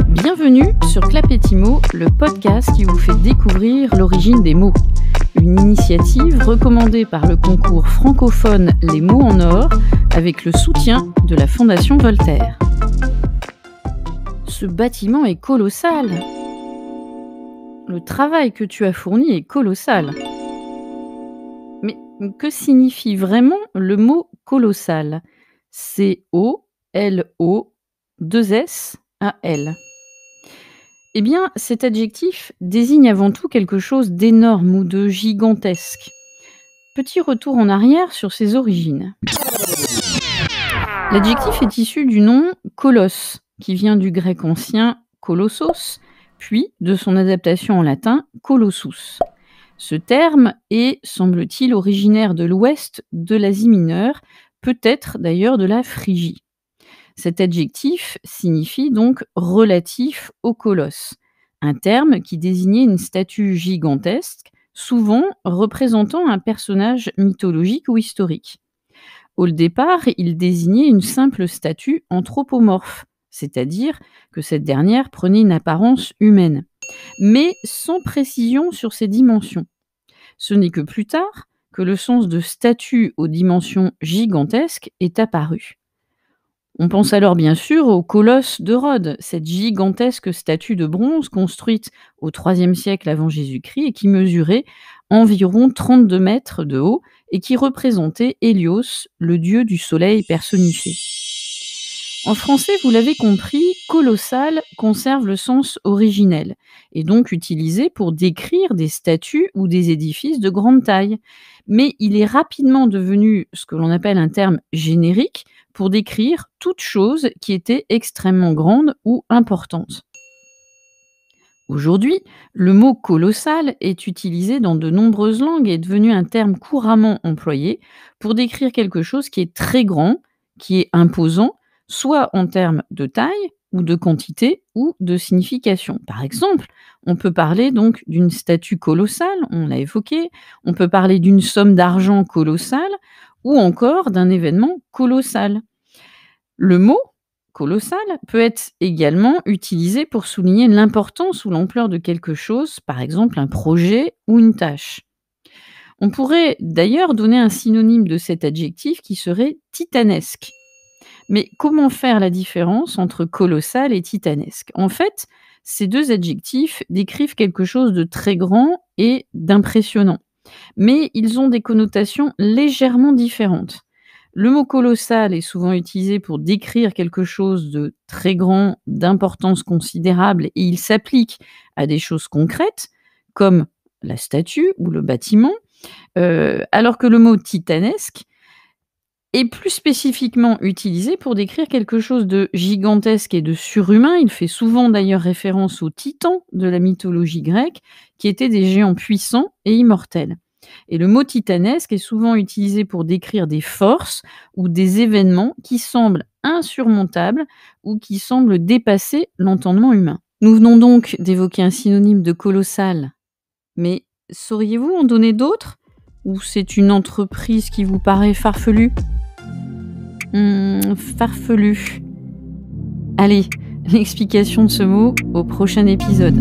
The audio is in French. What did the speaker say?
Bienvenue sur Clapetimo, le podcast qui vous fait découvrir l'origine des mots. Une initiative recommandée par le concours francophone Les mots en or avec le soutien de la Fondation Voltaire. Ce bâtiment est colossal. Le travail que tu as fourni est colossal. Mais que signifie vraiment le mot colossal ? C-O-L-O-2-S-A-L. Eh bien, cet adjectif désigne avant tout quelque chose d'énorme ou de gigantesque. Petit retour en arrière sur ses origines. L'adjectif est issu du nom colosse, qui vient du grec ancien kolossos, puis de son adaptation en latin colossus. Ce terme est, semble-t-il, originaire de l'ouest de l'Asie mineure, peut-être d'ailleurs de la Phrygie. Cet adjectif signifie donc relatif au colosse, un terme qui désignait une statue gigantesque, souvent représentant un personnage mythologique ou historique. Au départ, il désignait une simple statue anthropomorphe, c'est-à-dire que cette dernière prenait une apparence humaine, mais sans précision sur ses dimensions. Ce n'est que plus tard que le sens de statue aux dimensions gigantesques est apparu. On pense alors bien sûr au colosse de Rhodes, cette gigantesque statue de bronze construite au IIIe siècle avant Jésus-Christ et qui mesurait environ 32 mètres de haut et qui représentait Hélios, le dieu du soleil personnifié. En français, vous l'avez compris, colossal conserve le sens originel et donc utilisé pour décrire des statues ou des édifices de grande taille. Mais il est rapidement devenu ce que l'on appelle un terme générique pour décrire toute chose qui était extrêmement grande ou importante. Aujourd'hui, le mot colossal est utilisé dans de nombreuses langues et est devenu un terme couramment employé pour décrire quelque chose qui est très grand, qui est imposant, soit en termes de taille ou de quantité ou de signification. Par exemple, on peut parler donc d'une statue colossale, on l'a évoqué, on peut parler d'une somme d'argent colossale ou encore d'un événement colossal. Le mot colossal peut être également utilisé pour souligner l'importance ou l'ampleur de quelque chose, par exemple un projet ou une tâche. On pourrait d'ailleurs donner un synonyme de cet adjectif qui serait titanesque. Mais comment faire la différence entre colossal et titanesque ? En fait, ces deux adjectifs décrivent quelque chose de très grand et d'impressionnant. Mais ils ont des connotations légèrement différentes. Le mot colossal est souvent utilisé pour décrire quelque chose de très grand, d'importance considérable, et il s'applique à des choses concrètes, comme la statue ou le bâtiment, alors que le mot titanesque est plus spécifiquement utilisé pour décrire quelque chose de gigantesque et de surhumain. Il fait souvent d'ailleurs référence aux titans de la mythologie grecque, qui étaient des géants puissants et immortels. Et le mot titanesque est souvent utilisé pour décrire des forces ou des événements qui semblent insurmontables ou qui semblent dépasser l'entendement humain. Nous venons donc d'évoquer un synonyme de colossal, mais sauriez-vous en donner d'autres ? Ou c'est une entreprise qui vous paraît farfelue ? Farfelu. Allez, l'explication de ce mot au prochain épisode.